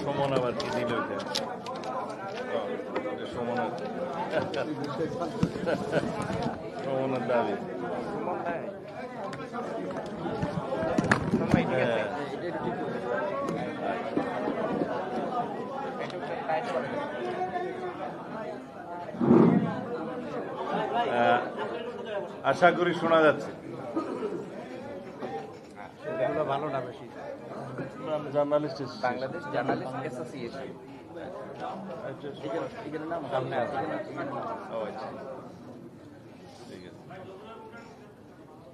সুমন আবার কি দিল সুমনের দাবি আশা করি শোনা যাচ্ছে। ভালো না বেশি জার্নালিস্ট বাংলাদেশ জার্নালিস্ট অ্যাসোসিয়েশন এখানে নাম সামনে আছে ঠিক আছে।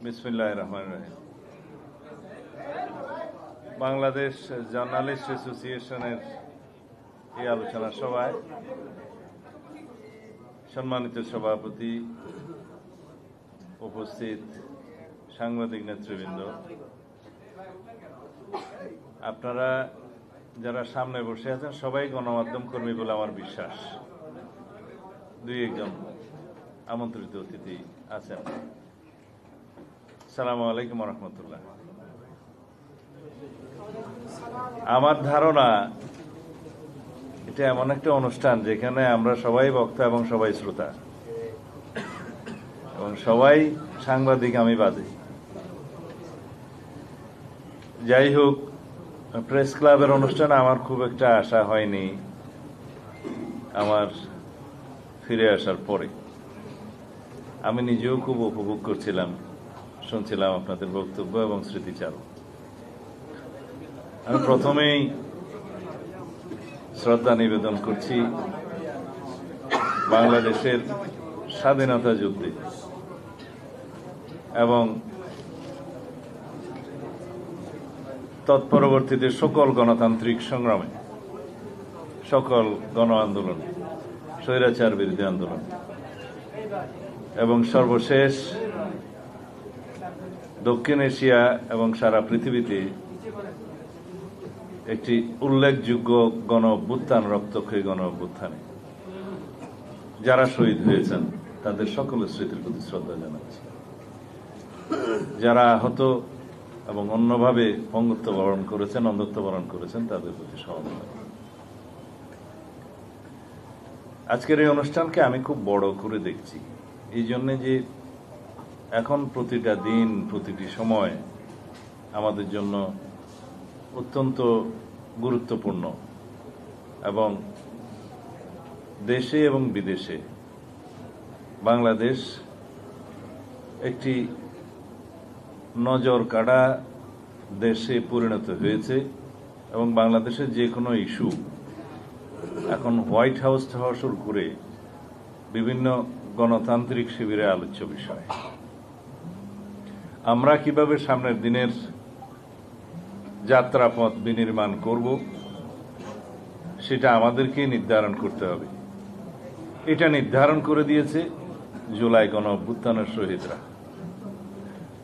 বিসমিল্লাহির রহমানির রহিম। বাংলাদেশ জার্নালিস্ট অ্যাসোসিয়েশনের এই আলোচনা সভায় সম্মানিত সভাপতি, উপস্থিত সাংবাদিক নেতৃবৃন্দ, আপনারা যারা সামনে বসে আছেন সবাই গণমাধ্যম কর্মী বলে আমার বিশ্বাস। দুই একজন আমন্ত্রিত অতিথি আছেন। আসসালামু আলাইকুম রহমতুল্লাহ। আমার ধারণা এটা এমন একটা অনুষ্ঠান যেখানে আমরা সবাই বক্তা এবং সবাই শ্রোতা এবং সবাই সাংবাদিক, আমি বাদে। যাই হোক, প্রেস ক্লাবের অনুষ্ঠানে আমার খুব একটা আশা হয়নি আমার ফিরে আসার পরে। আমি নিজেও খুব উপভোগ করছিলাম, শুনছিলাম আপনাদের বক্তব্য এবং স্মৃতিচারণ। আমি প্রথমেই শ্রদ্ধা নিবেদন করছি বাংলাদেশের স্বাধীনতা যুদ্ধে এবং তৎপরবর্তীতে সকল গণতান্ত্রিক সংগ্রামে, সকল গণ আন্দোলন, স্বৈরাচার বিরোধী আন্দোলন এবং সর্বশেষ দক্ষিণ এশিয়া এবং সারা পৃথিবীতে একটি উল্লেখযোগ্য গণ অভ্যুত্থান, রক্তক্ষয়ী গণ অভ্যুত্থানে যারা শহীদ হয়েছেন তাদের সকলের স্মৃতির প্রতি শ্রদ্ধা জানাচ্ছি। যারা আহত এবং অন্যভাবে পঙ্গুত্ব বরণ করেছেন, অন্ধত্ব বরণ করেছেন, তাদের প্রতি সমবেদনা। আজকের এই অনুষ্ঠানকে আমি খুব বড় করে দেখছি এই জন্যে যে এখন প্রতিটা দিন, প্রতিটি সময় আমাদের জন্য অত্যন্ত গুরুত্বপূর্ণ এবং দেশে এবং বিদেশে বাংলাদেশ একটি নজর কাড়া দেশে পরিণত হয়েছে এবং বাংলাদেশের যে কোনো ইস্যু এখন হোয়াইট হাউস হওয়া শুরু করে বিভিন্ন গণতান্ত্রিক শিবিরে আলোচ্য বিষয়। আমরা কিভাবে সামনের দিনের যাত্রাপথ বিনির্মাণ করব সেটা আমাদেরকে নির্ধারণ করতে হবে। এটা নির্ধারণ করে দিয়েছে জুলাই গণ অভ্যুত্থানের শহীদরা।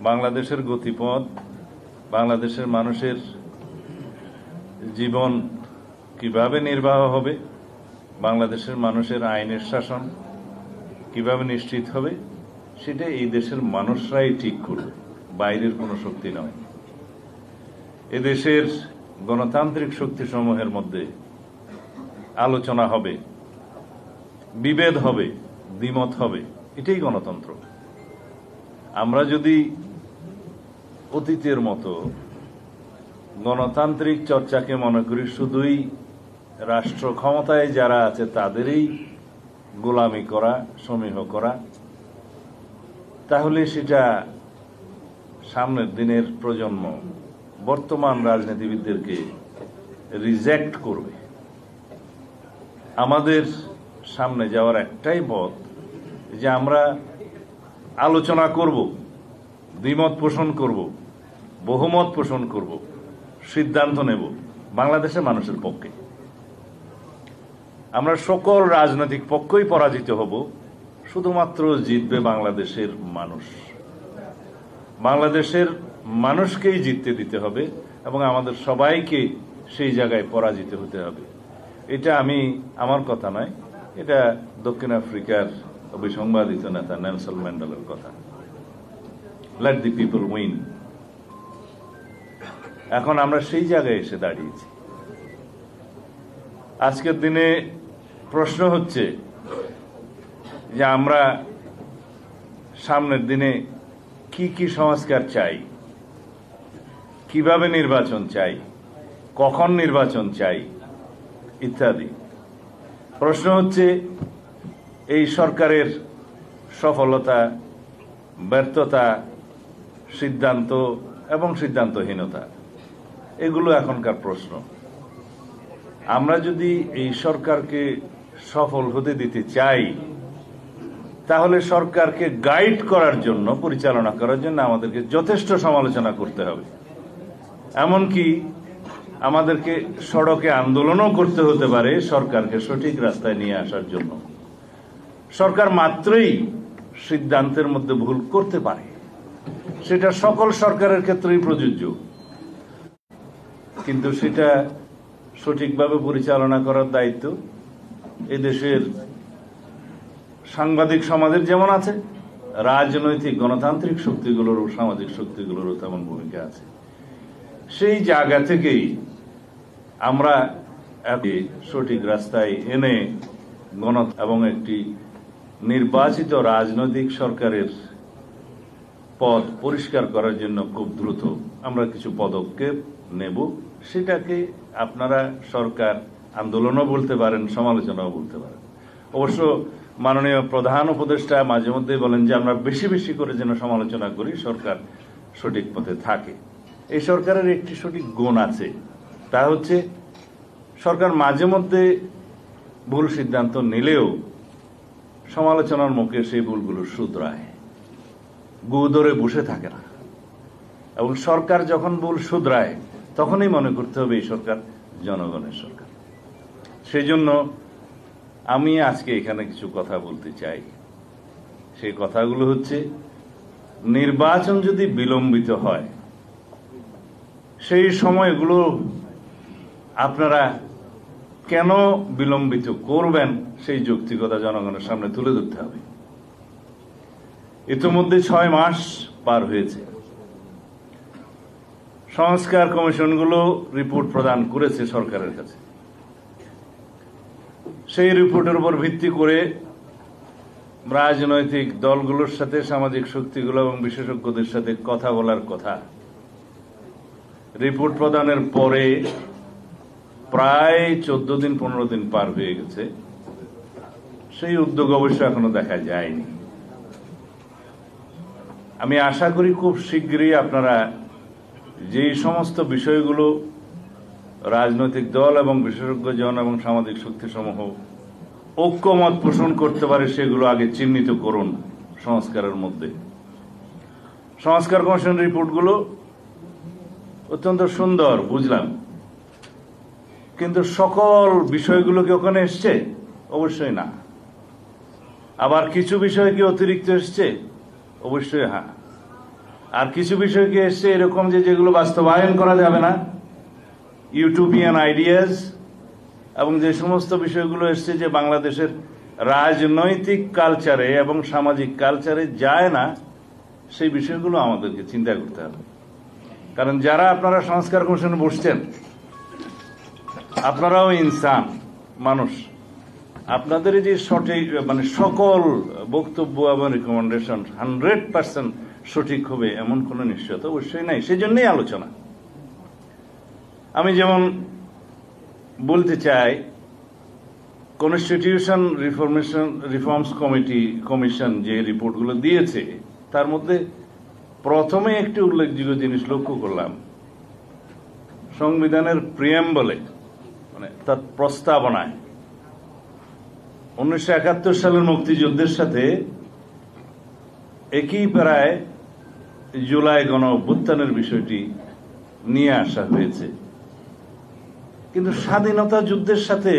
বাংলাদেশের গতিপথ, বাংলাদেশের মানুষের জীবন কিভাবে নির্বাহ হবে, বাংলাদেশের মানুষের আইনের শাসন কিভাবে নিশ্চিত হবে, সেটা এই দেশের মানুষরাই ঠিক করবে, বাইরের কোনো শক্তি নয়। এদেশের গণতান্ত্রিক শক্তিসমূহের মধ্যে আলোচনা হবে, বিভেদ হবে, দ্বিমত হবে, এটাই গণতন্ত্র। আমরা যদি অতীতের মতো গণতান্ত্রিক চর্চাকে মনে করি শুধুই রাষ্ট্র ক্ষমতায় যারা আছে তাদেরই গোলামি করা, সমীহ করা, তাহলে সেটা সামনের দিনের প্রজন্ম বর্তমান রাজনীতিবিদদেরকে রিজেক্ট করবে। আমাদের সামনে যাওয়ার একটাই পথ যে আমরা আলোচনা করব, দ্বিমত পোষণ করব, বহুমত পোষণ করব, সিদ্ধান্ত নেব বাংলাদেশের মানুষের পক্ষে। আমরা সকল রাজনৈতিক পক্ষই পরাজিত হব, শুধুমাত্র জিতবে বাংলাদেশের মানুষ। বাংলাদেশের মানুষকেই জিততে দিতে হবে এবং আমাদের সবাইকে সেই জায়গায় পরাজিত হতে হবে। এটা আমার কথা নয়, এটা দক্ষিণ আফ্রিকার অবিসংবাদিত নেতা নেলসন ম্যান্ডেলার কথা। Late the people win. এখন আমরা সেই জায়গায় এসে দাঁড়িয়েছি। আজকের দিনে প্রশ্ন হচ্ছে যে আমরা সামনের দিনে কি কি সংস্কার চাই, কিভাবে নির্বাচন চাই, কখন নির্বাচন চাই ইত্যাদি। প্রশ্ন হচ্ছে এই সরকারের সফলতা, ব্যর্থতা, সিদ্ধান্ত এবং সিদ্ধান্তহীনতা, এগুলো এখনকার প্রশ্ন। আমরা যদি এই সরকারকে সফল হতে দিতে চাই, তাহলে সরকারকে গাইড করার জন্য, পরিচালনা করার জন্য আমাদেরকে যথেষ্ট সমালোচনা করতে হবে। এমনকি আমাদেরকে সড়কে আন্দোলনও করতে হতে পারে সরকারকে সঠিক রাস্তায় নিয়ে আসার জন্য। সরকার মাত্রই সিদ্ধান্তের মধ্যে ভুল করতে পারে, সেটা সকল সরকারের ক্ষেত্রেই প্রযোজ্য, কিন্তু সেটা সঠিকভাবে পরিচালনা করার দায়িত্ব এদেশের সাংবাদিক সমাজের যেমন আছে, রাজনৈতিক গণতান্ত্রিক শক্তিগুলোরও, সামাজিক শক্তিগুলোরও তেমন ভূমিকা আছে। সেই জায়গা থেকেই আমরা সঠিক রাস্তায় এনে এবং একটি নির্বাচিত রাজনৈতিক সরকারের পথ পরিষ্কার করার জন্য খুব দ্রুত আমরা কিছু পদক্ষেপ নেব। সেটাকে আপনারা সরকার আন্দোলনও বলতে পারেন, সমালোচনাও বলতে পারেন। অবশ্য মাননীয় প্রধান উপদেষ্টা মাঝে মধ্যে বলেন যে আমরা বেশি বেশি করে যেন সমালোচনা করি, সরকার সঠিক পথে থাকে। এই সরকারের একটি সঠিক গুণ আছে, তা হচ্ছে সরকার মাঝে মধ্যে ভুল সিদ্ধান্ত নিলেও সমালোচনার মুখে সেই ভুলগুলো শুধরায়, গু ধরে বসে থাকে না। এবং সরকার যখন ভুল শুধরায় তখনই মনে করতে হবে এই সরকার জনগণের সরকার। সেই জন্য আমি আজকে এখানে কিছু কথা বলতে চাই। সেই কথাগুলো হচ্ছে, নির্বাচন যদি বিলম্বিত হয়, সেই সময়গুলো আপনারা কেন বিলম্বিত করবেন সেই যৌক্তিকতা জনগণের সামনে তুলে ধরতে হবে। ইতিমধ্যে 6 মাস পার হয়েছে, সংস্কার কমিশনগুলো রিপোর্ট প্রদান করেছে সরকারের কাছে। সেই রিপোর্টের উপর ভিত্তি করে রাজনৈতিক দলগুলোর সাথে, সামাজিক শক্তিগুলো এবং বিশেষজ্ঞদের সাথে কথা বলার কথা। রিপোর্ট প্রদানের পরে প্রায় 14 দিন 15 দিন পার হয়ে গেছে, সেই উদ্যোগ অবশ্য এখনো দেখা যায়নি। আমি আশা করি খুব শীঘ্রই আপনারা যেই সমস্ত বিষয়গুলো রাজনৈতিক দল এবং বিশেষজ্ঞজন এবং সামাজিক শক্তিসমূহ ঐক্যমত পোষণ করতে পারে, সেগুলো আগে চিহ্নিত করুন সংস্কারের মধ্যে। সংস্কার কমিশন রিপোর্টগুলো অত্যন্ত সুন্দর, বুঝলাম, কিন্তু সকল বিষয়গুলো কি ওখানে এসছে? অবশ্যই না। আবার কিছু বিষয় কি অতিরিক্ত এসছে? অবশ্যই হ্যাঁ। আর কিছু বিষয় কি এসছে এরকম যে যেগুলো বাস্তবায়ন করা যাবে না, ইউটোপিয়ান আইডিয়াস, এবং যে সমস্ত বিষয়গুলো এসছে যে বাংলাদেশের রাজনৈতিক কালচারে এবং সামাজিক কালচারে যায় না, সেই বিষয়গুলো আমাদেরকে চিন্তা করতে হবে। কারণ যারা আপনারা সংস্কার কমিশনে বসছেন, আপনারাও ইনসান, মানুষ। আপনাদের যে সঠিক সকল বক্তব্য এবং রিকমেন্ডেশন 100% সঠিক হবে এমন কোন নিশ্চয়তা অবশ্যই নাই। সেই জন্যই আলোচনা। আমি যেমন বলতে চাই, কনস্টিটিউশন রিফর্মস কমিশন যে রিপোর্টগুলো দিয়েছে, তার মধ্যে প্রথমে একটি উল্লেখযোগ্য জিনিস লক্ষ্য করলাম। সংবিধানের প্রিয়াম্বলে, তার প্রস্তাবনায় 1971 সালের মুক্তিযুদ্ধের সাথে একই প্রায় জুলাই গণ অভ্যুত্থানের বিষয়টি নিয়ে আসা হয়েছে। কিন্তু স্বাধীনতা যুদ্ধের সাথে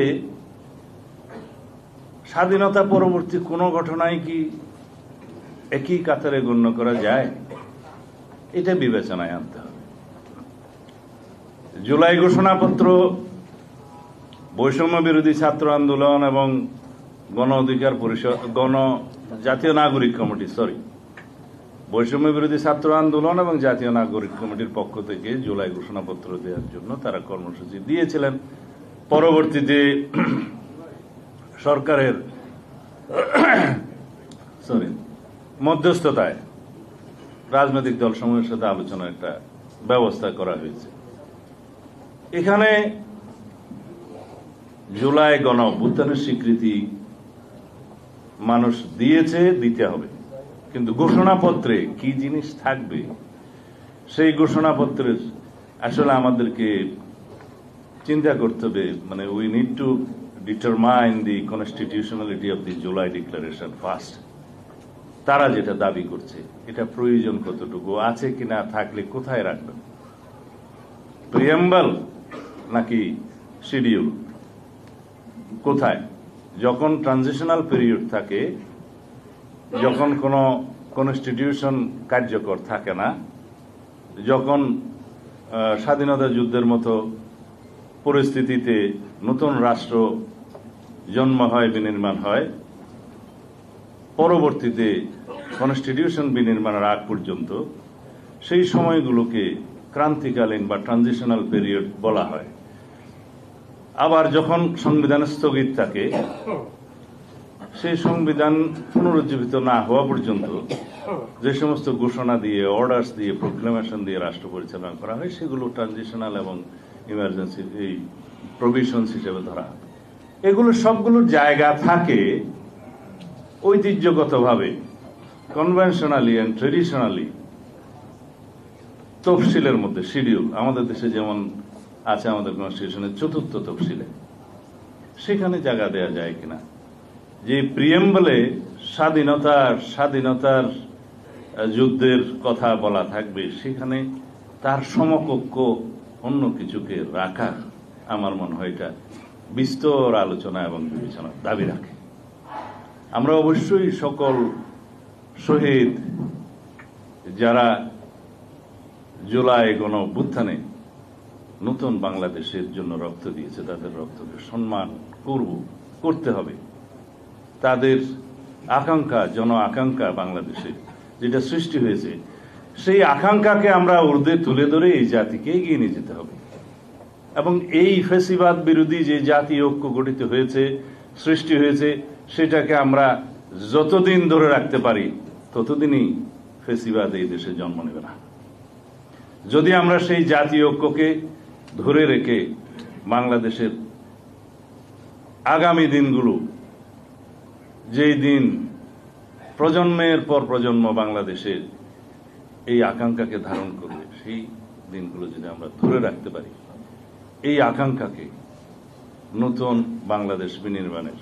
স্বাধীনতা পরবর্তী কোন ঘটনায় কি একই কাতারে গণ্য করা যায়? এটা বিবেচনায় আনতে হবে। জুলাই ঘোষণাপত্র, বৈষম্য বিরোধী ছাত্র আন্দোলন এবং গণ অধিকার পরিষদ, জাতীয় নাগরিক কমিটি, বৈষম্য বিরোধী ছাত্র আন্দোলন এবং জাতীয় নাগরিক কমিটির পক্ষ থেকে জুলাই ঘোষণাপত্র দেওয়ার জন্য তারা কর্মসূচি দিয়েছিলেন। পরবর্তীতে সরকারের মধ্যস্থতায় রাজনৈতিক দলসমূহের সাথে আলোচনার একটা ব্যবস্থা করা হয়েছে। এখানে জুলাই গণ অভ্যুত্থানের স্বীকৃতি মানুষ দিয়েছে, দিতে হবে, কিন্তু ঘোষণাপত্রে কি জিনিস থাকবে সেই ঘোষণাপত্রের আসলে আমাদেরকে চিন্তা করতে হবে। মানে we need to determine the constitutionality of the July declaration first. তারা যেটা দাবি করছে এটা প্রয়োজন কতটুকু আছে কিনা, থাকলে কোথায় রাখবেন, প্রিয়াম্বল নাকি শিডিউল, কোথায়? যখন ট্রানজিশনাল পিরিয়ড থাকে, যখন কোনো কনস্টিটিউশন কার্যকর থাকে না, যখন স্বাধীনতা যুদ্ধের মতো পরিস্থিতিতে নতুন রাষ্ট্র জন্ম হয়, বিনির্মাণ হয়, পরবর্তীতে কনস্টিটিউশন বিনির্মাণের আগ পর্যন্ত সেই সময়গুলোকে ক্রান্তিকালীন বা ট্রানজিশনাল পিরিয়ড বলা হয়। আবার যখন সংবিধান স্থগিত থাকে, সেই সংবিধান পুনরুজ্জীবিত না হওয়া পর্যন্ত যে সমস্ত ঘোষণা দিয়ে, অর্ডার্স দিয়ে, প্রোক্লেমেশন দিয়ে রাষ্ট্র পরিচালনা করা হয়, সেগুলো ট্রানজিশনাল এবং ইমার্জেন্সি এই প্রভিশনস হিসেবে ধরা হয়। এগুলো সবগুলোর জায়গা থাকে ঐতিহ্যগতভাবে, কনভেনশনালি অ্যান্ড ট্রেডিশনালি তফসিলের মধ্যে, শিডিউল। আমাদের দেশে যেমন আছে আমাদের কনস্টিটিউশনের ৪র্থ তফসিলে, সেখানে জায়গা দেয়া যায় কিনা, যে প্রিয়েম্বলে স্বাধীনতার যুদ্ধের কথা বলা থাকবে, সেখানে তার সমকক্ষ অন্য কিছুকে রাখা, আমার মনে হয় এটা বিস্তর আলোচনা এবং বিবেচনার দাবি রাখে। আমরা অবশ্যই সকল শহীদ যারা জুলাই গণ অভ্যুত্থানে নতুন বাংলাদেশের জন্য রক্ত দিয়েছে, তাদের রক্তকে সম্মান করতে হবে। তাদের আকাঙ্ক্ষা, জন আকাঙ্ক্ষা বাংলাদেশে যেটা সৃষ্টি হয়েছে, সেই আকাঙ্ক্ষাকে আমরা ঊর্ধ্বে তুলে ধরে এই জাতিকে এগিয়ে নিয়ে যেতে হবে। এবং এই ফ্যাসিবাদ বিরোধী যে জাতীয় ঐক্য গঠিত হয়েছে, সৃষ্টি হয়েছে, সেটাকে আমরা যতদিন ধরে রাখতে পারি ততদিনই ফ্যাসিবাদ এই দেশে জন্ম নেবে না। যদি আমরা সেই জাতীয় ঐক্যকে ধরে রেখে বাংলাদেশের আগামী দিনগুলো, যেই দিন প্রজন্মের পর প্রজন্ম বাংলাদেশের এই আকাঙ্ক্ষাকে ধারণ করবে, সেই দিনগুলো যদি আমরা ধরে রাখতে পারি, এই আকাঙ্ক্ষাকে নতুন বাংলাদেশ বিনির্মাণের,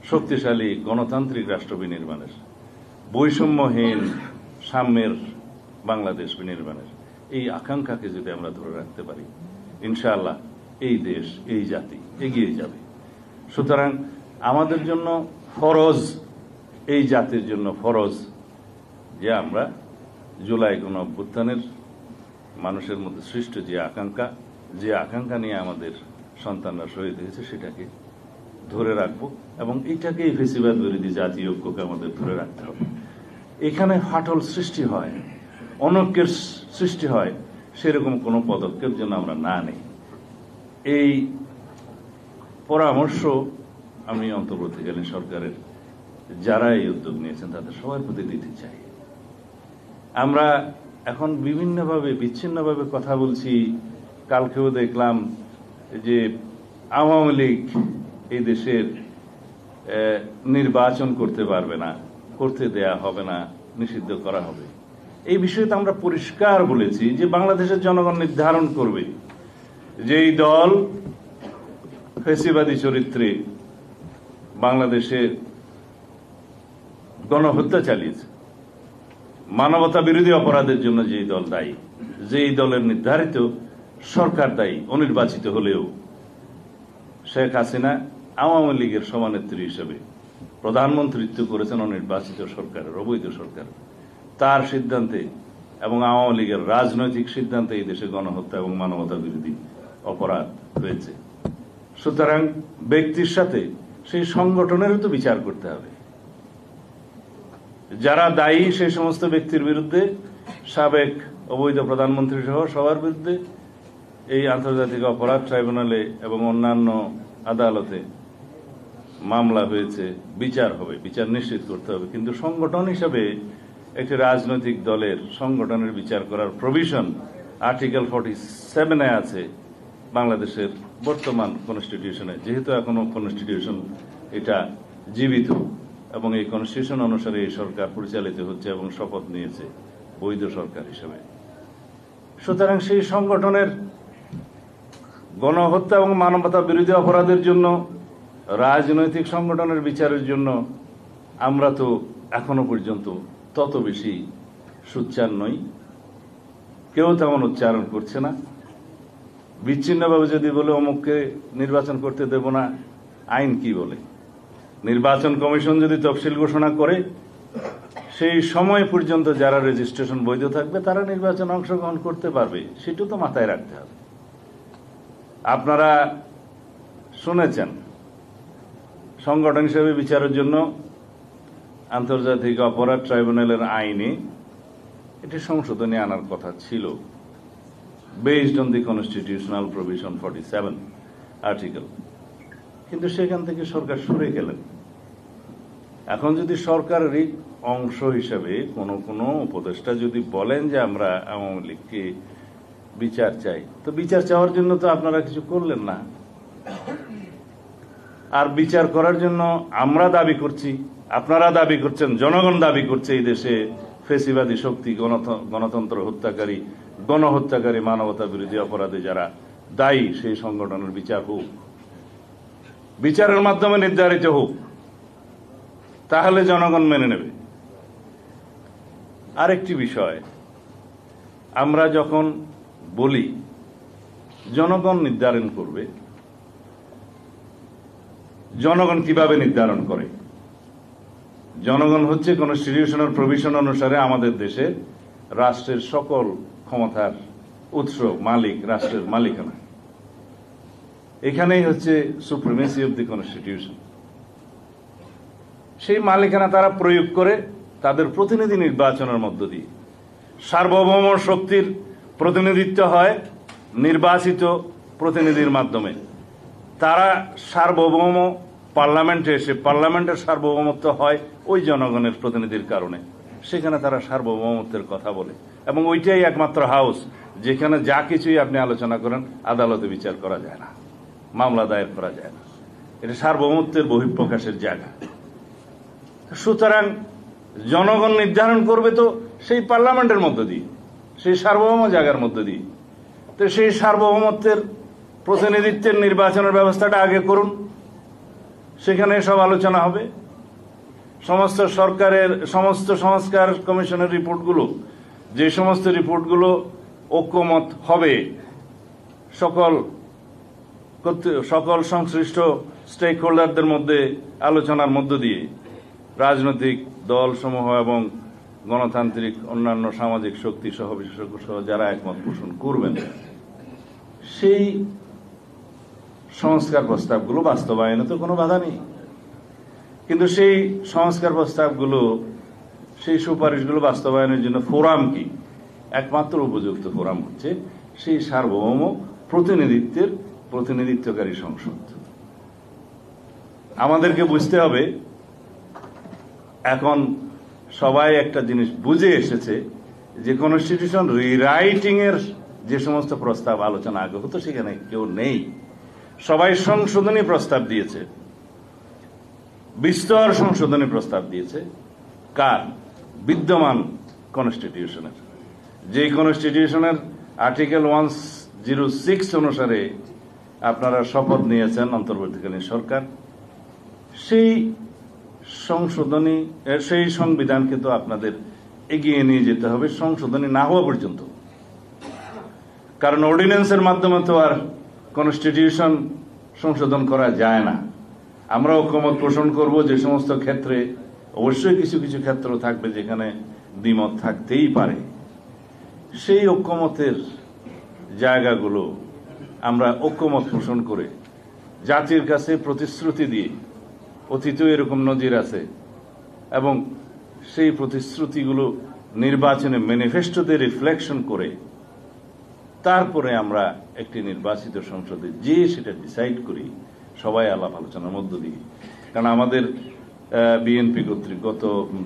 শক্তিশালী গণতান্ত্রিক রাষ্ট্র বিনির্মাণের, বৈষম্যহীন সাম্যের বাংলাদেশ বিনির্মাণের এই আকাঙ্ক্ষাকে যদি আমরা ধরে রাখতে পারি, ইনশাআল্লাহ এই দেশ, এই জাতি এগিয়ে যাবে। সুতরাং আমাদের জন্য ফরজ, এই জাতির জন্য ফরজ যে আমরা জুলাই গণ অভ্যুত্থানের মানুষের মধ্যে সৃষ্ট যে আকাঙ্ক্ষা নিয়ে আমাদের সন্তানরা শহীদ হয়েছে, সেটাকে ধরে রাখবো এবং এটাকেই ফ্যাসিবাদ বিরোধী জাতীয় ঐক্যকে আমাদের ধরে রাখতে হবে। এখানে ফাটল সৃষ্টি হয়, অনৈক্যের সৃষ্টি হয়, সেরকম কোনো পদক্ষেপ যেন আমরা না নেই। এই পরামর্শ আমি অন্তর্বর্তীকালীন সরকারের যারা এই উদ্যোগ নিয়েছেন তাদের সবার প্রতি দিতে চাই। আমরা এখন বিভিন্নভাবে, বিচ্ছিন্নভাবে কথা বলছি। কালকেও দেখলাম যে আওয়ামী লীগ এই দেশের নির্বাচন করতে পারবে না, করতে দেয়া হবে না, নিষিদ্ধ করা হবে। এই বিষয়ে তো আমরা পরিষ্কার বলেছি যে বাংলাদেশের জনগণ নির্ধারণ করবে যেই দল ফ্যাসিবাদী চরিত্রে বাংলাদেশে গণহত্যা চালিয়েছে, মানবতা বিরোধী অপরাধের জন্য যেই দল দায়ী, যেই দলের নির্ধারিত সরকার দায়ী, অনির্বাচিত হলেও শেখ হাসিনা আওয়ামী লীগের সভানেত্রী হিসেবে প্রধানমন্ত্রিত্ব করেছেন অনির্বাচিত সরকারের, অবৈধ সরকার, তার সিদ্ধান্তে এবং আওয়ামী লীগের রাজনৈতিক সিদ্ধান্তে এই দেশে গণহত্যা এবং মানবতা বিরোধী অপরাধ হয়েছে। সুতরাং ব্যক্তির সাথে সেই সংগঠনেরও তো বিচার করতে হবে। যারা দায়ী সেই সমস্ত ব্যক্তির বিরুদ্ধে, সাবেক অবৈধ প্রধানমন্ত্রী সহ সবার বিরুদ্ধে এই আন্তর্জাতিক অপরাধ ট্রাইব্যুনালে এবং অন্যান্য আদালতে মামলা হয়েছে, বিচার হবে, বিচার নিশ্চিত করতে হবে, কিন্তু সংগঠন হিসাবে একটি রাজনৈতিক দলের সংগঠনের বিচার করার প্রভিশন আর্টিকেল 47-এ আছে বাংলাদেশের বর্তমান কনস্টিটিউশনে। যেহেতু এখনো কনস্টিটিউশন এটা জীবিত এবং এই কনস্টিটিউশন অনুসারে এই সরকার পরিচালিত হচ্ছে এবং শপথ নিয়েছে বৈধ সরকার হিসেবে, সুতরাং সেই সংগঠনের গণহত্যা এবং মানবতা বিরোধী অপরাধের জন্য, রাজনৈতিক সংগঠনের বিচারের জন্য আমরা তো এখনো পর্যন্ত তত বেশি সোচ্চার নই, কেউ তেমন উচ্চারণ করছে না। বিচ্ছিন্নভাবে যদি বলে অমুককে নির্বাচন করতে দেব না, আইন কি বলে? নির্বাচন কমিশন যদি তফসিল ঘোষণা করে সেই সময় পর্যন্ত যারা রেজিস্ট্রেশন বৈধ থাকবে তারা নির্বাচনে অংশগ্রহণ করতে পারবে, সেটা তো মাথায় রাখতে হবে। আপনারা শুনেছেন সংগঠন হিসেবে বিচারের জন্য আন্তর্জাতিক অপরাধ ট্রাইব্যুনালের আইনে এটি সংশোধনী আনার কথা ছিল, based on the constitutional provision 47 article, কিন্তু সেখান থেকে সরকার সরে গেলেন। এখন যদি সরকারেরই অংশ হিসেবে কোনো উপদেষ্টা যদি বলেন যে আমরা আওয়ামী লীগকে বিচার চাই, তো বিচার চাওয়ার জন্য তো আপনারা কিছু করলেন না। আর বিচার করার জন্য আমরা দাবি করছি, আপনারা দাবি করছেন, জনগণ দাবি করছে এই দেশে ফেসিবাদী শক্তি, গণতন্ত্র হত্যাকারী, গণহত্যাকারী, মানবতা বিরোধী অপরাধে যারা দায়ী সেই সংগঠনের বিচার হোক, বিচারের মাধ্যমে নির্ধারিত হোক, তাহলে জনগণ মেনে নেবে। আরেকটি বিষয়, আমরা যখন বলি জনগণ নির্ধারণ করবে, জনগণ কিভাবে নির্ধারণ করে? জনগণ হচ্ছে কনস্টিটিউশনাল প্রভিশন অনুসারে আমাদের দেশে রাষ্ট্রের সকল ক্ষমতার উৎস, মালিক, রাষ্ট্রের মালিকানা। এখানেই হচ্ছে সুপ্রিমেসি অব দি কনস্টিটিউশন। সেই মালিকানা তারা প্রয়োগ করে তাদের প্রতিনিধি নির্বাচনের মধ্য দিয়ে। সার্বভৌম শক্তির প্রতিনিধিত্ব হয় নির্বাচিত প্রতিনিধির মাধ্যমে। তারা সার্বভৌম পার্লামেন্টে এসে, পার্লামেন্টের সার্বভৌমত্ব হয় ওই জনগণের প্রতিনিধির কারণে। সেখানে তারা সার্বভৌমত্বের কথা বলে এবং ওইটাই একমাত্র হাউস যেখানে যা কিছুই আপনি আলোচনা করেন আদালতে বিচার করা যায় না, মামলা দায়ের করা যায় না। এটা সার্বভৌমত্বের বহিঃপ্রকাশের জায়গা। সুতরাং জনগণ নির্ধারণ করবে তো সেই পার্লামেন্টের মধ্য দিয়ে, সেই সার্বভৌম জায়গার মধ্য দিয়ে। তো সেই সার্বভৌমত্বের প্রতিনিধিত্বের নির্বাচনের ব্যবস্থাটা আগে করুন, সেখানে সব আলোচনা হবে। সমস্ত সরকারের সমস্ত সংস্কার কমিশনের রিপোর্টগুলো, যে সমস্ত রিপোর্টগুলো ঐক্যমত হবে সকল সংশ্লিষ্ট স্টেক হোল্ডারদের মধ্যে আলোচনার মধ্য দিয়ে, রাজনৈতিক দল সমূহ এবং গণতান্ত্রিক অন্যান্য সামাজিক শক্তি সহ বিশেষজ্ঞ সহ যারা একমত পোষণ করবেন, সেই সংস্কার প্রস্তাবগুলো বাস্তবায়নে তো কোনো বাধা নেই। কিন্তু সেই সংস্কার প্রস্তাবগুলো, সেই সুপারিশগুলো বাস্তবায়নের জন্য ফোরাম কি? একমাত্র উপযুক্ত ফোরাম হচ্ছে সেই সার্বভৌম প্রতিনিধিত্বকারী সংসদ। আমাদেরকে বুঝতে হবে, এখন সবাই একটা জিনিস বুঝে এসেছে যে কনস্টিটিউশন রিরাইটিং এর যে সমস্ত প্রস্তাব আলোচনা আগে হতো সেখানে কেউ নেই। সবাই সংশোধনী প্রস্তাব দিয়েছে, বিস্তর সংশোধনী প্রস্তাব দিয়েছে। কার? বিদ্যমান কনস্টিটিউশনের। যে কনস্টিটিউশনের আর্টিকেল 106 অনুসারে আপনারা শপথ নিয়েছেন অন্তর্বর্তীকালীন সরকার, সেই সংশোধনী, সেই সংবিধানকে তো আপনাদের এগিয়ে নিয়ে যেতে হবে সংশোধনী না হওয়া পর্যন্ত। কারণ অর্ডিন্যান্সের মাধ্যমে তো আর কনস্টিটিউশন সংশোধন করা যায় না। আমরা ঐকমত পোষণ করব যে সমস্ত ক্ষেত্রে, অবশ্যই কিছু কিছু ক্ষেত্র থাকবে যেখানে দ্বিমত থাকতেই পারে। সেই ঐকমতের জায়গাগুলো আমরা ঐকমত পোষণ করে জাতির কাছে প্রতিশ্রুতি দিয়ে, অতীতেও এরকম নজির আছে, এবং সেই প্রতিশ্রুতিগুলো নির্বাচনে ম্যানিফেস্টোতে রিফ্লেকশন করে তারপরে আমরা একটি নির্বাচিত সংসদে যে সেটা ডিসাইড করি সবাই আলাপ আলোচনার মধ্য দিয়ে। কারণ আমাদের বিএনপি কর্তৃক গত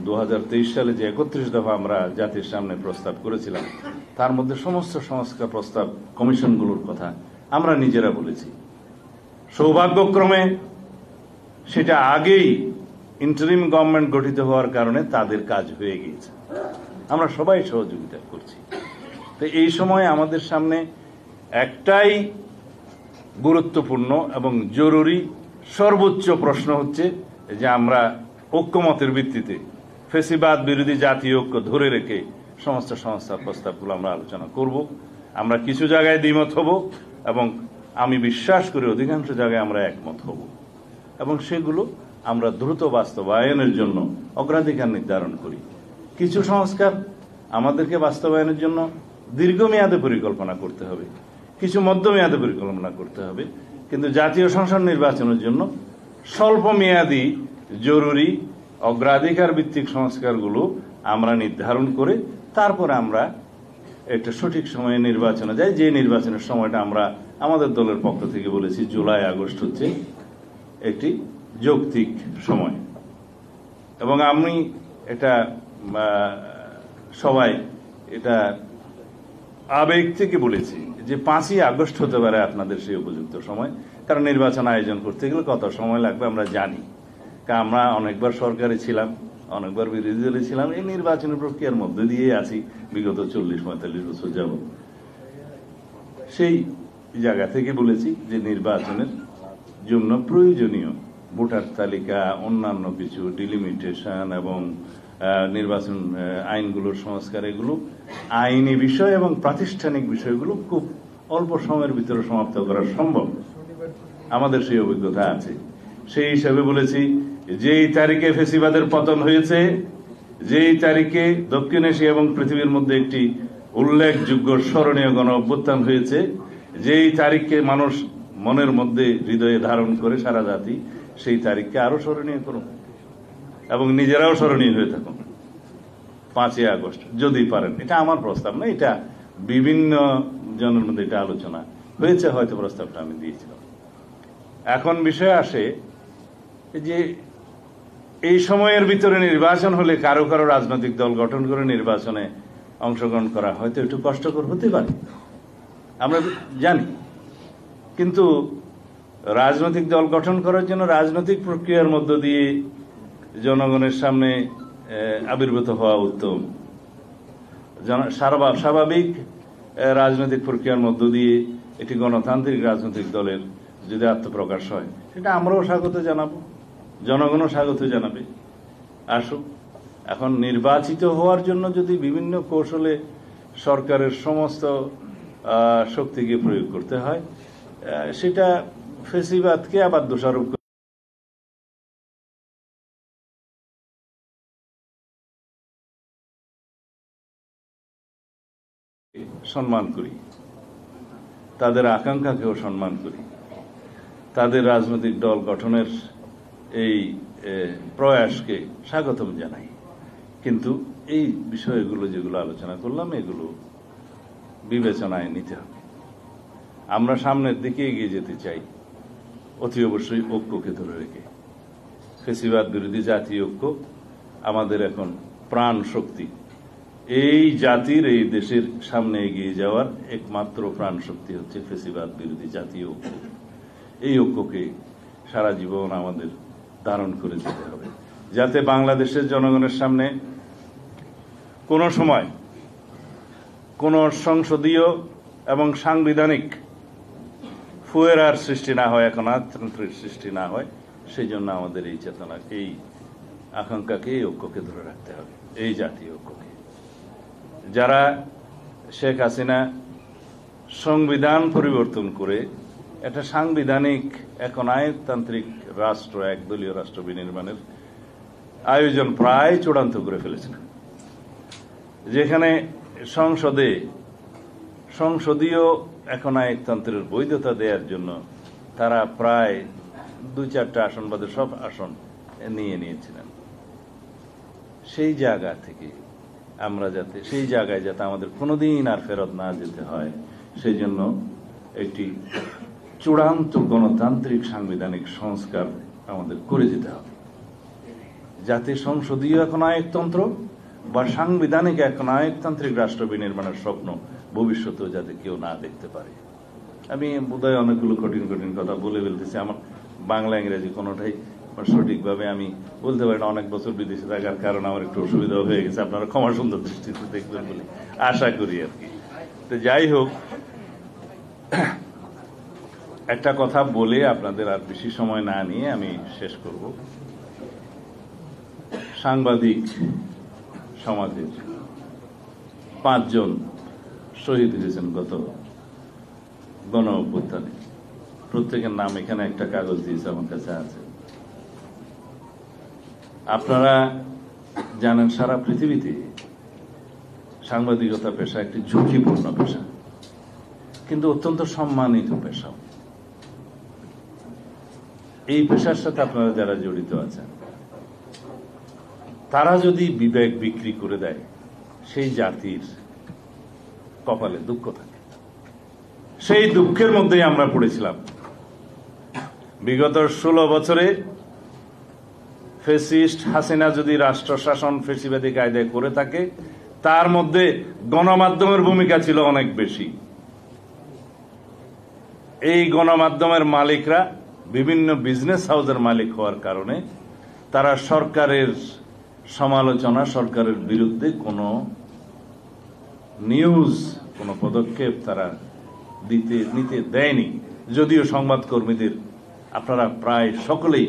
2023 সালে যে 31 দফা আমরা জাতির সামনে প্রস্তাব করেছিলাম, তার মধ্যে সমস্ত সংস্কার প্রস্তাব কমিশনগুলোর কথা আমরা নিজেরা বলেছি। সৌভাগ্যক্রমে সেটা আগেই ইন্টারিম গভর্নমেন্ট গঠিত হওয়ার কারণে তাদের কাজ হয়ে গিয়েছে, আমরা সবাই সহযোগিতা করছি। তো এই সময় আমাদের সামনে একটাই গুরুত্বপূর্ণ এবং জরুরি সর্বোচ্চ প্রশ্ন হচ্ছে যে আমরা ঐক্যমতের ভিত্তিতে ফ্যাসিবাদ বিরোধী জাতীয় ঐক্য ধরে রেখে সমস্ত সংস্থার প্রস্তাবগুলো আমরা আলোচনা করব। আমরা কিছু জায়গায় দ্বিমত হব এবং আমি বিশ্বাস করি অধিকাংশ জায়গায় আমরা একমত হব, এবং সেগুলো আমরা দ্রুত বাস্তবায়নের জন্য অগ্রাধিকার নির্ধারণ করি। কিছু সংস্কার আমাদেরকে বাস্তবায়নের জন্য দীর্ঘমেয়াদে পরিকল্পনা করতে হবে, কিছু মধ্যমেয়াদে পরিকল্পনা করতে হবে, কিন্তু জাতীয় সংসদ নির্বাচনের জন্য স্বল্প মেয়াদী জরুরি অগ্রাধিকার ভিত্তিক সংস্কারগুলো আমরা নির্ধারণ করে তারপরে আমরা একটা সঠিক সময়ে নির্বাচনে যাই। যে নির্বাচনের সময়টা আমরা আমাদের দলের পক্ষ থেকে বলেছি জুলাই আগস্ট হচ্ছে একটি যৌক্তিক সময়, এবং আমি এটা সবাই এটা আবেগ থেকে বলেছি যে 5ই আগস্ট হতে পারে আপনাদের সেই উপযুক্ত সময়। কারণ নির্বাচন আয়োজন করতে গেলে কত সময় লাগবে আমরা জানি, কারণ আমরা অনেকবার সরকারে ছিলাম, অনেকবার বিরোধী দলে ছিলাম, এই নির্বাচনী প্রক্রিয়ার মধ্যে দিয়ে আছি বিগত 40-45 বছর যাব। সেই জায়গা থেকে বলেছি যে নির্বাচনের জন্য প্রয়োজনীয় ভোটার তালিকা, অন্যান্য কিছু ডিলিমিটেশন এবং নির্বাচন আইনগুলোর সংস্কার, এগুলো আইনি বিষয় এবং প্রাতিষ্ঠানিক বিষয়গুলো খুব অল্প সময়ের ভিতরে সমাপ্ত করা সম্ভব, আমাদের সেই অভিজ্ঞতা আছে। সেই হিসাবে বলেছি যেই তারিখে ফ্যাসিবাদের পতন হয়েছে, যেই তারিখে দক্ষিণ এশিয়া এবং পৃথিবীর মধ্যে একটি উল্লেখযোগ্য স্মরণীয় গণ অভ্যুত্থান হয়েছে, যেই তারিখকে মানুষ মনের মধ্যে হৃদয়ে ধারণ করে সারা জাতি, সেই তারিখকে আরো স্মরণীয় করুন এবং নিজেরাও স্মরণীয় হয়ে থাকুন 5ই আগস্ট যদি পারেন। এটা আমার প্রস্তাব না, এটা বিভিন্ন জনের মধ্যে এটা আলোচনা হয়েছে, হয়তো প্রস্তাবটা আমি দিয়েছিলাম। এখন বিষয় আসে যে এই সময়ের ভিতরে নির্বাচন হলে কারো কারো রাজনৈতিক দল গঠন করে নির্বাচনে অংশগ্রহণ করা হয়তো একটু কষ্টকর হতে পারে, আমরা জানি, কিন্তু রাজনৈতিক দল গঠন করার জন্য রাজনৈতিক প্রক্রিয়ার মধ্য দিয়ে জনগণের সামনে আবির্ভূত হওয়া উত্তম। স্বাভাবিক রাজনৈতিক প্রক্রিয়ার মধ্য দিয়ে একটি গণতান্ত্রিক রাজনৈতিক দলের যদি আত্মপ্রকাশ হয়, সেটা আমরাও স্বাগত জানাবো, জনগণও স্বাগত জানাবে। আসুক, এখন নির্বাচিত হওয়ার জন্য যদি বিভিন্ন কৌশলে সরকারের সমস্ত শক্তিকে প্রয়োগ করতে হয়, সেটা ফ্যাসিবাদকে আবার দোষারোপ সম্মান করি, তাদের আকাঙ্ক্ষাকেও সম্মান করি, তাদের রাজনৈতিক দল গঠনের এই প্রয়াসকে স্বাগতম জানাই। কিন্তু এই বিষয়গুলো যেগুলো আলোচনা করলাম, এগুলো বিবেচনায় নিতে হবে। আমরা সামনের দিকে এগিয়ে যেতে চাই অতি অবশ্যই ঐক্যকে ধরে রেখে। ফ্যাসিবাদ বিরোধী জাতীয় ঐক্য আমাদের এখন প্রাণ শক্তি। এই জাতির, এই দেশের সামনে এগিয়ে যাওয়ার একমাত্র প্রাণ শক্তি হচ্ছে ফ্যাসিবাদ বিরোধী জাতীয় ঐক্য। এই ঐক্যকে সারা জীবন আমাদের ধারণ করে যেতে হবে, যাতে বাংলাদেশের জনগণের সামনে কোন সময় কোন সংসদীয় এবং সাংবিধানিক ফুয়েরার সৃষ্টি না হয়, একনায়কতন্ত্রের সৃষ্টি না হয়। সেই জন্য আমাদের এই চেতনা, এই আকাঙ্ক্ষাকে, এই ঐক্যকে ধরে রাখতে হবে, এই জাতীয় ঐক্যকে। যারা শেখ হাসিনা সংবিধান পরিবর্তন করে একটা সাংবিধানিক একনায়কতান্ত্রিক রাষ্ট্র, একদলীয় রাষ্ট্র বিনির্মাণের আয়োজন প্রায় চূড়ান্ত করে ফেলেছেন, যেখানে সংসদীয় একনায়কতন্ত্রের বৈধতা দেওয়ার জন্য তারা প্রায় 2-4টা আসন বাদে সব আসন নিয়ে নিয়েছিলেন। সেই জায়গা থেকে আমরা সেই জায়গায় যাতে আমাদের কোনোদিন আর ফেরত না যেতে হয়, সেই জন্য একটি চূড়ান্ত গণতান্ত্রিক সাংবিধানিক সংস্কার আমাদের করে যেতে হবে, যাতে সংসদীয় এখন নায়কতন্ত্র বা সাংবিধানিক এক নায়কতান্ত্রিক রাষ্ট্র বিনির্মাণের স্বপ্ন ভবিষ্যতেও যাতে কেউ না দেখতে পারে। আমি বোধহয় অনেকগুলো কঠিন কঠিন কথা বলে ফেলতেছি, আমার বাংলা ইংরেজি কোনোটাই সঠিকভাবে আমি বলতে পারি না। অনেক বছর বিদেশে থাকার কারণে আমার একটু অসুবিধা হয়ে গেছে, আপনারা ক্ষমা সুন্দর দৃষ্টিতে দেখবেন বলে আশা করি আর কি। তো যাই হোক, একটা কথা বলে আপনাদের আর বেশি সময় না নিয়ে আমি শেষ করব। সাংবাদিক সমাজের 5 জন শহীদ হয়েছেন গত গণ অভ্যুত্থানে। প্রত্যেকের নাম এখানে একটা কাগজ দিয়েছে, আমার কাছে আছে। আপনারা জানেন সারা পৃথিবীতে সাংবাদিকতা পেশা একটি ঝুঁকিপূর্ণ পেশা, কিন্তু অত্যন্ত সম্মানিত পেশা। এই পেশার সাথে আপনারা যারা জড়িত আছেন, তারা যদি বিবেক বিক্রি করে দেয়, সেই জাতির কপালে দুঃখ থাকে। সেই দুঃখের মধ্যেই আমরা পড়েছিলাম। বিগত 16 বছরে ফ্যাসিস্ট হাসিনা যদি রাষ্ট্র শাসন ফ্যাসিবাদী কায়দায় করে থাকে, তার মধ্যে গণমাধ্যমের ভূমিকা ছিল অনেক বেশি। এই গণমাধ্যমের মালিকরা বিভিন্ন বিজনেস হাউসের মালিক হওয়ার কারণে তারা সরকারের সমালোচনা, সরকারের বিরুদ্ধে কোনো নিউজ, কোনো পদক্ষেপ তারা নিতে দেয়নি। যদিও সংবাদকর্মীদের আপনারা প্রায় সকলেই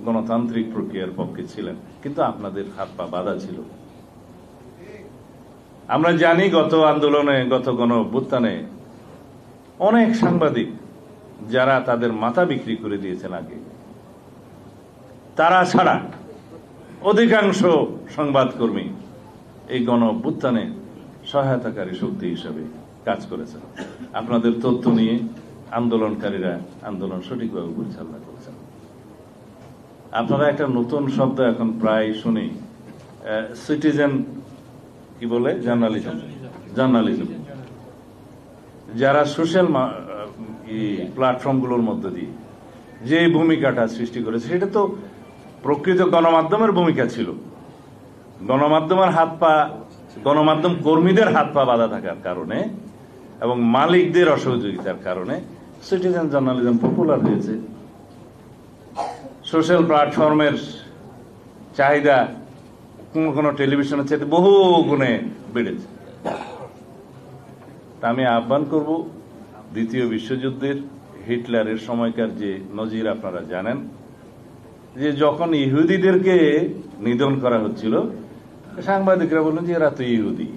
গণতান্ত্রিক প্রক্রিয়ার পক্ষে ছিলেন, কিন্তু আপনাদের হাত পা বাঁধা ছিল। আমরা জানি গত আন্দোলনে, গত গণ অভ্যুত্থানে অনেক সাংবাদিক যারা তাদের মাথা বিক্রি করে দিয়েছেন আগে, তারা ছাড়া অধিকাংশ সংবাদকর্মী এই গণ অভ্যুত্থানে সহায়তাকারী শক্তি হিসেবে কাজ করেছেন। আপনাদের তথ্য নিয়ে আন্দোলনকারীরা আন্দোলন সঠিকভাবে পরিচালনা করেছেন। আপনারা একটা নতুন শব্দ এখন প্রায় শুনি, সিটিজেন কি বলে, জার্নালিজম। যারা সোশ্যাল প্ল্যাটফর্মগুলোর মধ্যে দিয়ে যে ভূমিকাটা সৃষ্টি করেছে, সেটা তো প্রকৃত গণমাধ্যমের ভূমিকা ছিল। গণমাধ্যমের হাত পা, গণমাধ্যম কর্মীদের হাত পা বাঁধা থাকার কারণে এবং মালিকদের অসহযোগিতার কারণে সিটিজেন জার্নালিজম পপুলার হয়েছে। সোশ্যাল প্ল্যাটফর্মের চাহিদা কোন টেলিভিশনের চাইতে বহু গুণে বেড়েছে। তা আমি আহ্বান করব, দ্বিতীয় বিশ্বযুদ্ধের হিটলারের সময়কার যে নজির আপনারা জানেন, যে যখন ইহুদিদেরকে নিধন করা হচ্ছিল, সাংবাদিকরা বললেন যে এরা তো ইহুদি।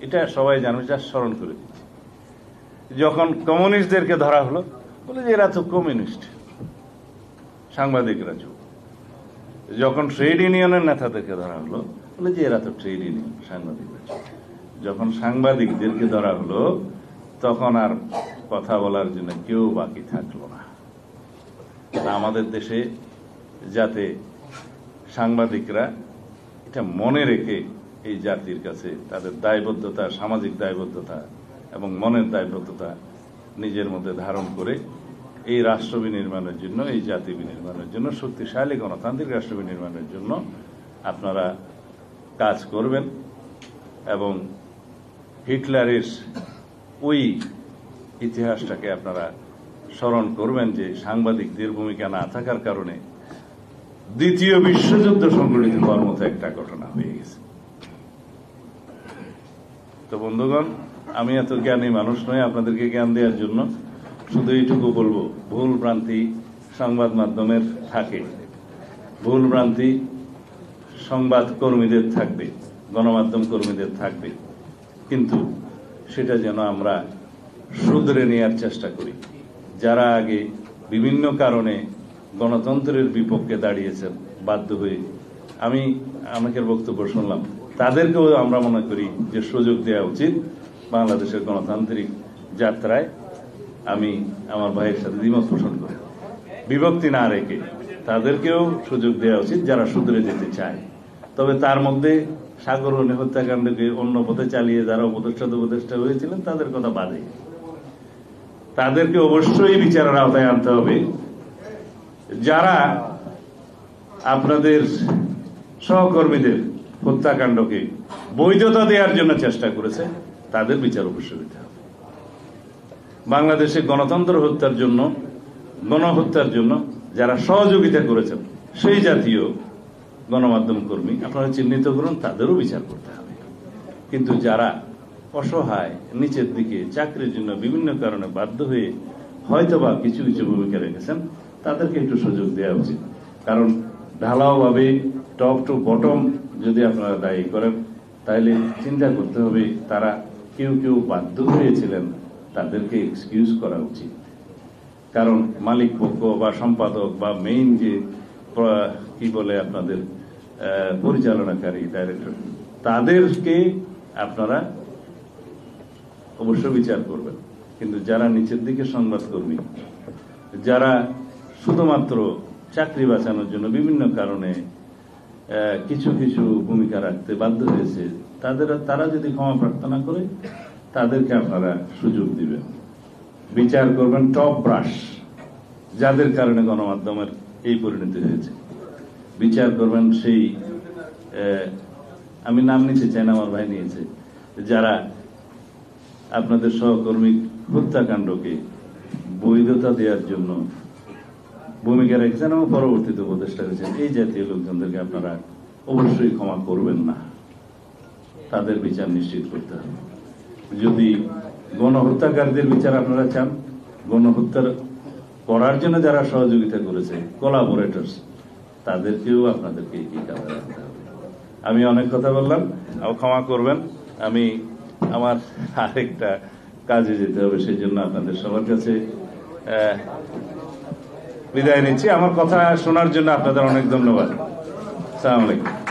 এটা সবাই জানবে, যা স্মরণ করে দিচ্ছে। যখন কমিউনিস্টদেরকে ধরা হলো, বলে যে এরা তো কমিউনিস্ট। সাংবাদিকরা চুপ। যখন ট্রেড ইউনিয়নের নেতাদেরকে ধরা হলো, বলে যে এরা তো ট্রেড ইউনিয়ন। সাংবাদিকরা চুপ। যখন সাংবাদিকদেরকে ধরা হলো, তখন আর কথা বলার জন্য কেউ বাকি থাকলো না। আমাদের দেশে যাতে সাংবাদিকরা এটা মনে রেখে এই জাতির কাছে তাদের দায়বদ্ধতা, সামাজিক দায়বদ্ধতা এবং মনের দায়বদ্ধতা নিজের মধ্যে ধারণ করে এই রাষ্ট্র বিনির্মাণের জন্য, এই জাতি বিনির্মাণের জন্য, শক্তিশালী গণতান্ত্রিক রাষ্ট্র বিনির্মাণের জন্য আপনারা কাজ করবেন এবং হিটলারের ওই ইতিহাসটাকে আপনারা স্মরণ করবেন যে সাংবাদিকদের ভূমিকা না থাকার কারণে দ্বিতীয় বিশ্বযুদ্ধ সংঘটিত হওয়ার মতো একটা ঘটনা হয়ে গেছে। তো বন্ধুগণ, আমি এত জ্ঞানী মানুষ নই আপনাদেরকে জ্ঞান দেওয়ার জন্য। শুধু এইটুকু বলবো, ভুল ভ্রান্তি সংবাদ মাধ্যমের থাকে, ভুল ভ্রান্তি সংবাদ কর্মীদের থাকবে, গণমাধ্যম কর্মীদের থাকবে, কিন্তু সেটা যেন আমরা শুধরে নেওয়ার চেষ্টা করি। যারা আগে বিভিন্ন কারণে গণতন্ত্রের বিপক্ষে দাঁড়িয়েছেন বাধ্য হয়ে, আমি অনেকের বক্তব্য শুনলাম, তাদেরকেও আমরা মনে করি যে সুযোগ দেওয়া উচিত বাংলাদেশের গণতান্ত্রিক যাত্রায়। আমি আমার ভাইয়ের সাথে দ্বিমত পোষণ করি, বিভক্তি না রেখে তাদেরকেও সুযোগ দেওয়া উচিত যারা শুধরে যেতে চায়। তবে তার মধ্যে সাগরহনী হত্যাকাণ্ডকে অন্য পথে চালিয়ে যারা উপদেষ্টা হয়েছিলেন তাদের কথা বাদে, তাদেরকে অবশ্যই বিচারের আওতায় আনতে হবে। যারা আপনাদের সহকর্মীদের হত্যাকাণ্ডকে বৈধতা দেওয়ার জন্য চেষ্টা করেছে, তাদের বিচার অবশ্যই হতে হবে। বাংলাদেশে গণতন্ত্র হত্যার জন্য, গণহত্যার জন্য যারা সহযোগিতা করেছেন সেই জাতীয় গণমাধ্যম কর্মী আপনারা চিহ্নিত করুন, তাদেরও বিচার করতে হবে। কিন্তু যারা অসহায়, নিচের দিকে চাকরির জন্য বিভিন্ন কারণে বাধ্য হয়ে হয়তোবা কিছু কিছু ভূমিকা রেখেছেন, তাদেরকে একটু সুযোগ দেওয়া উচিত। কারণ ঢালাওভাবে টপ টু বটম যদি আপনারা দায়ী করেন, তাহলে চিন্তা করতে হবে তারা কেউ কেউ বাধ্য হয়েছিলেন, তাদেরকে এক্সকিউজ করা উচিত। কারণ মালিক পক্ষ বা সম্পাদক বা মেইন যে কি বলে আপনাদের পরিচালনাকারী ডাইরেক্টর, তাদেরকে আপনারা অবশ্য বিচার করবেন। কিন্তু যারা নিচের দিকে সংবাদকর্মী, যারা শুধুমাত্র চাকরি বাঁচানোর জন্য বিভিন্ন কারণে কিছু কিছু ভূমিকা রাখতে বাধ্য হয়েছে, তারা যদি ক্ষমা প্রার্থনা করে, তাদেরকে আপনারা সুযোগ দিবেন। বিচার করবেন টপ ব্রাশ, যাদের কারণে গণমাধ্যমের এই পরিণতি হয়েছে। বিচার করবেন সেই, আমি নাম নিতে চাই না, আমার ভাই নিয়েছে, যারা আপনাদের সহকর্মী হত্যাকাণ্ডকে বৈধতা দেওয়ার জন্য ভূমিকা রেখেছেন এবং পরবর্তীতে উপদেষ্টা হয়েছেন। এই জাতীয় লোকজনদেরকে আপনারা অবশ্যই ক্ষমা করবেন না, তাদের বিচার নিশ্চিত করতে হবে। যদি গণহত্যাকারীদের বিচার আপনারা চান, গণহত্যা করার জন্য যারা সহযোগিতা করেছে, কোলাবোরেটরস, তাদেরকেও আপনাদেরকে এই কাজে রাখতে হবে। আমি অনেক কথা বললাম, ক্ষমা করবেন। আমি আমার আরেকটা কাজে যেতে হবে, সেই জন্য আপনাদের সবার কাছে বিদায় নিচ্ছি। আমার কথা শোনার জন্য আপনাদের অনেক ধন্যবাদ। আসসালামু আলাইকুম।